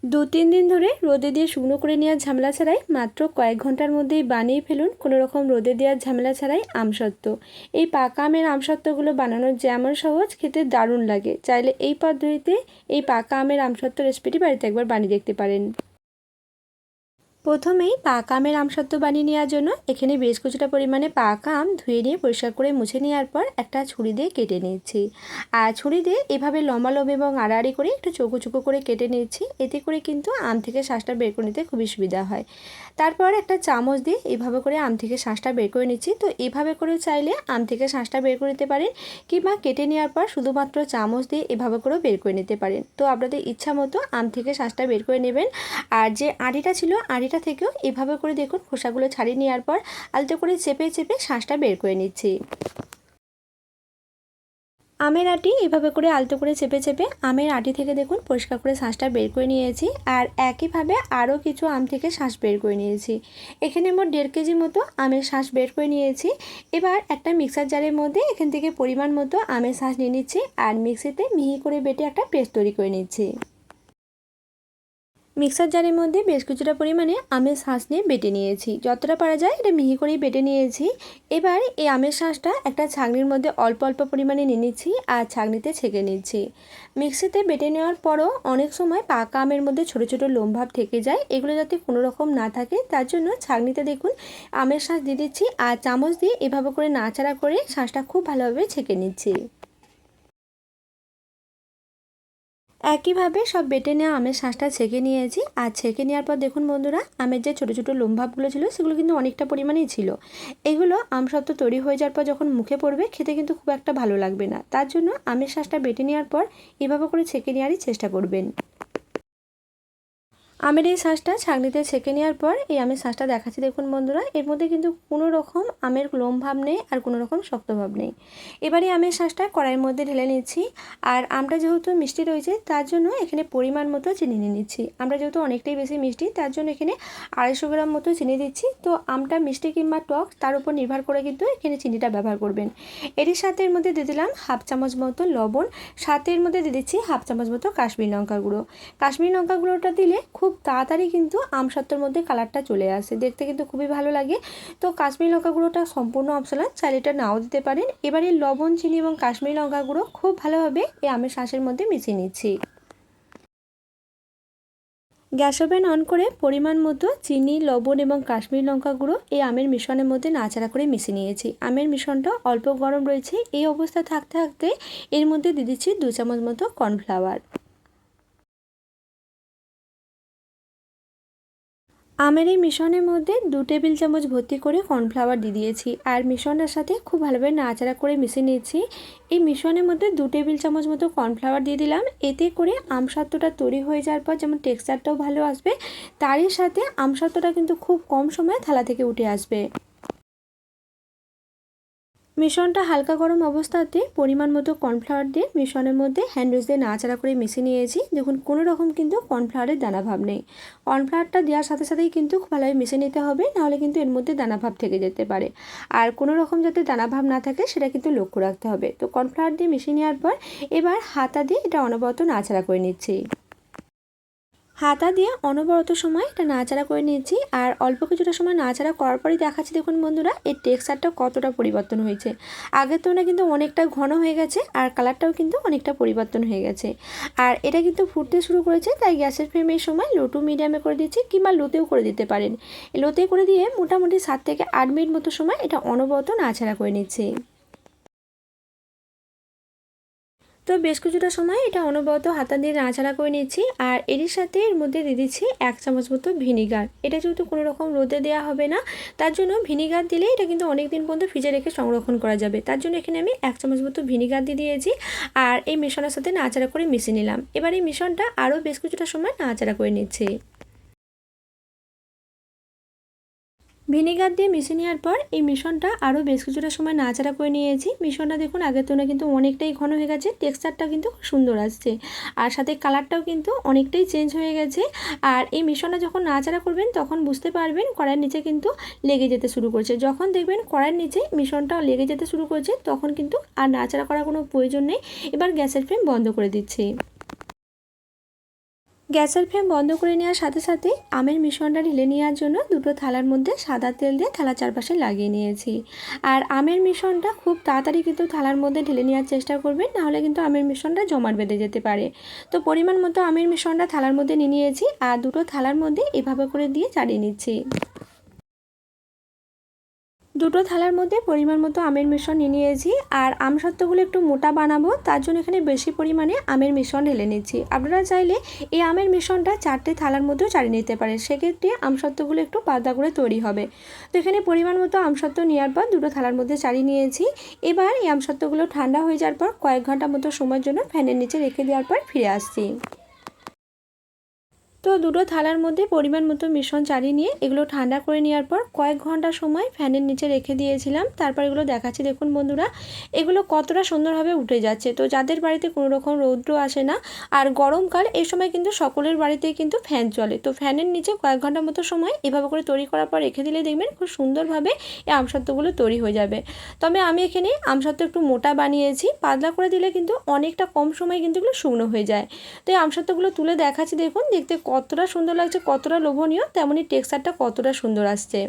2-3 দিন ধরে রোদে দিয়ে শুকনো করে নেওয়ার ঝামেলা ছাড়াই মাত্র কয়েক ঘন্টার মধ্যেই বানিয়ে ফেলুন কোনো রকম রোদে দেওয়ার ঝামেলা ছাড়াই আমসত্ত্ব। এই পাকা আমের আমসত্ত্বগুলো বানানো যেমন সহজ, খেতে দারুণ লাগে। চাইলে এই পদ্ধতিতে এই পাকা আমের আমসত্ত্ব রেসিপিটি বাড়িতে একবার বানিয়ে দেখতে পারেন। প্রথমেই পাকা আমের আমসত্ত্ব বানিয়ে নেওয়ার জন্য এখানে বেশ কিছুটা পরিমাণে পাকা আম ধুয়ে নিয়ে পরিষ্কার করে মুছে নেওয়ার পর একটা ছুরি দিয়ে কেটে নিয়েছি। আর ছুরি দিয়ে এভাবে লম্বালম্বি এবং আড়াআড়ি করে একটু চৌকো চৌকো করে কেটে নিয়েছি। এতে করে কিন্তু আম থেকে শাঁসটা বের করে নিতে খুবই সুবিধা হয়। তারপর একটা চামচ দিয়ে এভাবে করে আম থেকে শাঁসটা বের করে নিচ্ছি। তো এভাবে করে চাইলে আম থেকে শাঁসটা বের করে নিতে পারেন, কিংবা কেটে নেওয়ার পর শুধুমাত্র চামচ দিয়ে এভাবে করেও বের করে নিতে পারেন। তো আপনাদের ইচ্ছা মতো আম থেকে শাঁসটা বের করে নেবেন। আর যে আঁটিটা ছিল, আঁটিটা থেকেও এভাবে করে দেখুন খোসাগুলো ছাড়িয়ে নেওয়ার পর আলতো করে চেপে চেপে শাঁসটা বের করে নিচ্ছি। আমের আটি এভাবে করে আলতো করে চেপে চেপে আমের আটি থেকে দেখুন পরিষ্কার করে শাঁসটা বের করে নিয়েছি। আর একইভাবে আরও কিছু আম থেকে শাঁস বের করে নিয়েছি। এখানে মোট 1.5 কেজি মতো আমের শাঁস বের করে নিয়েছি। এবার একটা মিক্সার জারের মধ্যে এখান থেকে পরিমাণ মতো আমের শাঁস নিয়ে নিচ্ছি আর মিক্সিতে মিহি করে বেটে একটা পেস্ট তৈরি করে নিচ্ছি। মিক্সার জারের মধ্যে বেশ কিছুটা পরিমাণে আমের শাঁস নিয়ে বেটে নিয়েছি। যতটা পারা যায় এটা মিহি করেই বেটে নিয়েছি। এবার এই আমের শাঁসটা একটা ছাঁকনির মধ্যে অল্প অল্প পরিমাণে নিয়ে নিচ্ছি আর ছাঁকনিতে ছেঁকে নিচ্ছি। মিক্সিতে বেটে নেওয়ার পরও অনেক সময় পাকা আমের মধ্যে ছোটো ছোটো লোম ভাব থেকে যায়, এগুলো যাতে কোনো রকম না থাকে তার জন্য ছাঁকনিতে দেখুন আমের শাঁস দিয়ে দিচ্ছি আর চামচ দিয়ে এভাবে করে নাড়াচাড়া করে শাঁসটা খুব ভালোভাবে ছেঁকে নিচ্ছি। একইভাবে সব বেটে নেওয়া আমের শাঁসটা ছেঁকে নিয়েছি। আর ছেঁকে নেওয়ার পর দেখুন বন্ধুরা, আমের যে ছোটো ছোটো লোমভাবগুলো ছিল সেগুলো কিন্তু অনেকটা পরিমাণেই ছিল। এগুলো আমসত্ত্ব তৈরি হয়ে যাওয়ার পর যখন মুখে পড়বে খেতে কিন্তু খুব একটা ভালো লাগবে না। তার জন্য আমের শাঁসটা বেটে নেওয়ার পর এভাবে করে ছেঁকে নেওয়ারই চেষ্টা করবেন। আমের এই শাঁসটা ছাঁকনিতে ছেঁকে নেওয়ার পর এই আমের শাঁসটা দেখাচ্ছি দেখুন বন্ধুরা, এর মধ্যে কিন্তু কোনো রকম আমের লোম ভাব নেই আর কোনো রকম শক্ত ভাব নেই। এবারে আমের শাঁসটা কড়াইয়ের মধ্যে ঢেলে নিচ্ছি। আর আমটা যেহেতু মিষ্টি রয়েছে তার জন্য এখানে পরিমাণ মতো চিনি নিয়ে নিচ্ছি। আমরা যেহেতু অনেকটাই বেশি মিষ্টি তার জন্য এখানে 250 গ্রাম মতো চিনি দিচ্ছি। তো আমটা মিষ্টি কিংবা টক তার উপর নির্ভর করে কিন্তু এখানে চিনিটা ব্যবহার করবেন। এর সাথে এর মধ্যে দিয়ে দিলাম 1/2 চামচ মতো লবণ, সাথে এর মধ্যে দিয়ে দিচ্ছি 1/2 চামচ মতো কাশ্মীরি লঙ্কা গুঁড়ো। কাশ্মীরি লঙ্কা গুঁড়োটা দিলে খুব তাড়াতাড়ি কিন্তু আমসত্ত্বর মধ্যে কালারটা চলে আসে, দেখতে কিন্তু খুবই ভালো লাগে। তো কাশ্মীরি লঙ্কা গুঁড়োটা সম্পূর্ণ অপশনাল, চাইলে এটা নাও দিতে পারেন। এবারে লবণ, চিনি এবং কাশ্মীরি লঙ্কা গুঁড়ো খুব ভালোভাবে এই আমের শাঁসের মধ্যে মিশিয়ে নিচ্ছি। গ্যাস ওভেন অন করে পরিমাণ মতো চিনি, লবণ এবং কাশ্মীরি লঙ্কা গুঁড়ো এই আমের মিশ্রণের মধ্যে নাড়াচাড়া করে মিশিয়ে নিয়েছি। আমের মিশ্রণটা অল্প গরম রয়েছে, এই অবস্থা থাকতে থাকতে এর মধ্যে দিয়ে দিচ্ছি 2 চামচ মতো কর্নফ্লাওয়ার। আমের এই মিশ্রণের মধ্যে 2 টেবিল চামচ ভর্তি করে কর্নফ্লাওয়ার দিয়ে দিয়েছি আর মিশ্রণের সাথে খুব ভালোভাবে নাড়াচাড়া করে মিশিয়ে নিয়েছি। এই মিশ্রণের মধ্যে 2 টেবিল চামচ মতো কর্নফ্লাওয়ার দিয়ে দিলাম। এতে করে আমসত্ত্বটা তৈরি হয়ে যাওয়ার পর যেমন টেক্সচারটাও ভালো আসবে, তারই সাথে আমসত্ত্বটা কিন্তু খুব কম সময়ে থালা থেকে উঠে আসবে। মিশ্রণটা হালকা গরম অবস্থাতে পরিমাণ মতো কর্নফ্লাওয়ার দিয়ে মিশ্রণের মধ্যে হ্যান্ড উইচ দিয়ে নাড়াচাড়া করে মিশিয়ে নিয়েছি। দেখুন কোনো রকম কিন্তু কর্নফ্লাওয়ারের দানা ভাব নেই। কর্নফ্লাওয়ারটা দেওয়ার সাথে সাথেই কিন্তু খুব ভালোভাবে মিশিয়ে নিতে হবে, নাহলে কিন্তু এর মধ্যে দানা ভাব থেকে যেতে পারে। আর কোনো রকম যাতে দানা ভাব না থাকে সেটা কিন্তু লক্ষ্য রাখতে হবে। তো কর্নফ্লাওয়ার দিয়ে মিশিয়ে নেওয়ার পর এবার হাতা দিয়ে এটা অনবরত নাড়াচাড়া করে নিচ্ছি। হাতা দিয়ে অনবরত সময় এটা নাড়াচাড়া করে নিয়েছি। আর অল্প কিছুটা সময় নাড়াচাড়া করার পরই দেখাচ্ছি দেখুন বন্ধুরা এর টেক্সচারটা কতটা পরিবর্তন হয়েছে। আগের তুলনায় কিন্তু অনেকটা ঘন হয়ে গেছে আর কালারটাও কিন্তু অনেকটা পরিবর্তন হয়ে গেছে। আর এটা কিন্তু ফুটতে শুরু করেছে, তাই গ্যাসের ফ্লেম এই সময় লো টু মিডিয়ামে করে দিচ্ছি, কিংবা লোতেও করে দিতে পারেন। লোতে করে দিয়ে মোটামুটি 7 থেকে 8 মিনিট মতো সময় এটা অনবরত নাড়াচাড়া করে নিচ্ছি। তো বেশ কিছুটা সময় এটা অনবরত হাতা দিয়ে নাড়াচাড়া করে নিচ্ছি। আর এর সাথে এর মধ্যে দিয়ে দিচ্ছি 1 চামচ মতো ভিনিগার। এটা যেহেতু কোনো রকম রোদে দেওয়া হবে না তার জন্য ভিনিগার দিলে এটা কিন্তু অনেক দিন পর্যন্ত ফ্রিজে রেখে সংরক্ষণ করা যাবে। তার জন্য এখানে আমি 1 চামচ মতো ভিনিগার দিয়ে দিয়েছি আর এই মিশ্রণের সাথে নাড়াচাড়া করে মিশিয়ে নিলাম। এবার এই মিশ্রণটা আরও বেশ কিছুটা সময় নাড়াচাড়া করে নিচ্ছি। ভিনেগার দিয়ে মিশিয়ে নেওয়ার পর এই মিশ্রণটা আরও বেশ কিছুটা সময় নাড়াচাড়া করে নিয়েছি। মিশ্রণটা দেখুন আগের তুলনায় কিন্তু অনেকটাই ঘন হয়ে গেছে, টেক্সচারটা কিন্তু খুব সুন্দর আসছে আর সাথে কালারটাও কিন্তু অনেকটাই চেঞ্জ হয়ে গেছে। আর এই মিশ্রণটা যখন নাড়াচাড়া করবেন তখন বুঝতে পারবেন কড়াইয়ের নিচে কিন্তু লেগে যেতে শুরু করছে। যখন দেখবেন কড়াইয়ের নিচে মিশ্রণটা লেগে যেতে শুরু করছে তখন কিন্তু আর নাড়াচাড়া করার কোনো প্রয়োজন নেই। এবার গ্যাসের ফ্লেম বন্ধ করে দিচ্ছি। গ্যাসের ফ্লেম বন্ধ করে নেওয়ার সাথে সাথেই আমের মিশ্রণটা ঢেলে নেওয়ার জন্য দুটো থালার মধ্যে সাদা তেল দিয়ে থালার চারপাশে লাগিয়ে নিয়েছি। আর আমের মিশ্রণটা খুব তাড়াতাড়ি কিন্তু থালার মধ্যে ঢেলে নেওয়ার চেষ্টা করবেন, নাহলে কিন্তু আমের মিশ্রণটা জমাট বেঁধে যেতে পারে। তো পরিমাণ মতো আমের মিশ্রণটা থালার মধ্যে নিয়ে নিয়েছি আর দুটো থালার মধ্যে এভাবে করে দিয়ে চাড়িয়ে নিচ্ছি। দুটো থালার মধ্যে পরিমাণ মতো আমের মিশ্রণ নিয়ে নিয়েছি। আর আমসত্ত্বগুলো একটু মোটা বানাবো, তার জন্য এখানে বেশি পরিমাণে আমের মিশ্রণ ঢেলে নিচ্ছি। আপনারা চাইলে এই আমের মিশ্রণটা 4টে থালার মধ্যেও চাড়িয়ে নিতে পারেন, সেক্ষেত্রে আমসত্ত্বগুলো একটু পাতলা করে তৈরি হবে। তো এখানে পরিমাণ মতো আমসত্ত্ব নেওয়ার পর দুটো থালার মধ্যে চাড়িয়ে নিয়েছি। এবার এই আমসত্ত্বগুলো ঠান্ডা হয়ে যাওয়ার পর কয়েক ঘন্টা মতো সময়ের জন্য ফ্যানের নিচে রেখে দেওয়ার পর ফিরে আসছি। তো দুটো থালার মধ্যে পরিমাণ মতো মিশ্রণ চাড়িয়ে নিয়ে এগুলো ঠান্ডা করে নেওয়ার পর কয়েক ঘন্টা সময় ফ্যানের নিচে রেখে দিয়েছিলাম। তারপর এগুলো দেখাচ্ছি, দেখুন বন্ধুরা এগুলো কতটা সুন্দরভাবে উঠে যাচ্ছে। তো যাদের বাড়িতে কোনো রকম রৌদ্র আসে না আর গরমকাল, এই সময় কিন্তু সকলের বাড়িতেই কিন্তু ফ্যান চলে, তো ফ্যানের নিচে কয়েক ঘন্টা মতো সময় এভাবে করে তৈরি করার পর রেখে দিলে দেখবেন খুব সুন্দরভাবে এই আমসত্ত্বগুলো তৈরি হয়ে যাবে। তবে আমি এখানে আমসত্ত্ব একটু মোটা বানিয়েছি, পাতলা করে দিলে কিন্তু অনেকটা কম সময় কিন্তু এগুলো শুকনো হয়ে যায়। তো এই আমসত্ত্বগুলো তুলে দেখাচ্ছি, দেখুন দেখতে কতটা সুন্দর লাগছে, কতটা লোভনীয়, তেমনই টেক্সচারটা কতটা সুন্দর আসছে।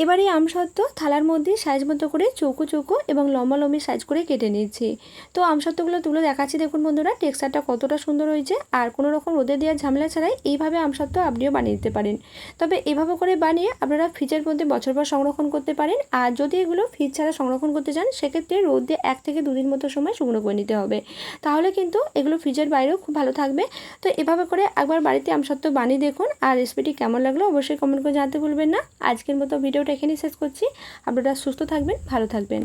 এবার এই আমসত্ত্ব থালার মধ্যে সাইজ মতো করে চৌকো চৌকো এবং লম্বা লম্বি সাইজ করে কেটে নিচ্ছি। তো আমসত্ত্বগুলো তুলে দেখাচ্ছি, দেখুন বন্ধুরা টেক্সচারটা কতটা সুন্দর হয়েছে। আর কোনো রকম রোদে দেওয়ার ঝামেলা ছাড়াই এইভাবে আমসত্ত্ব আপনিও বানিয়ে দিতে পারেন। তবে এভাবে করে বানিয়ে আপনারা ফ্রিজের মধ্যে বছরভর সংরক্ষণ করতে পারেন। আর যদি এগুলো ফ্রিজ ছাড়া সংরক্ষণ করতে চান, সেক্ষেত্রে রোদে 1 থেকে 2 দিন মতো সময় শুকনো করে নিতে হবে, তাহলে কিন্তু এগুলো ফ্রিজের বাইরেও খুব ভালো থাকবে। তো এভাবে করে একবার বাড়িতে আমসত্ত্ব বানিয়ে দেখুন। আর রেসিপিটি কেমন লাগলো অবশ্যই কমেন্ট করে জানাতে ভুলবেন না। আজকের মতো ভিডিওটা এখানেই শেষ করছি। আপনারা সুস্থ থাকবেন, ভালো থাকবেন।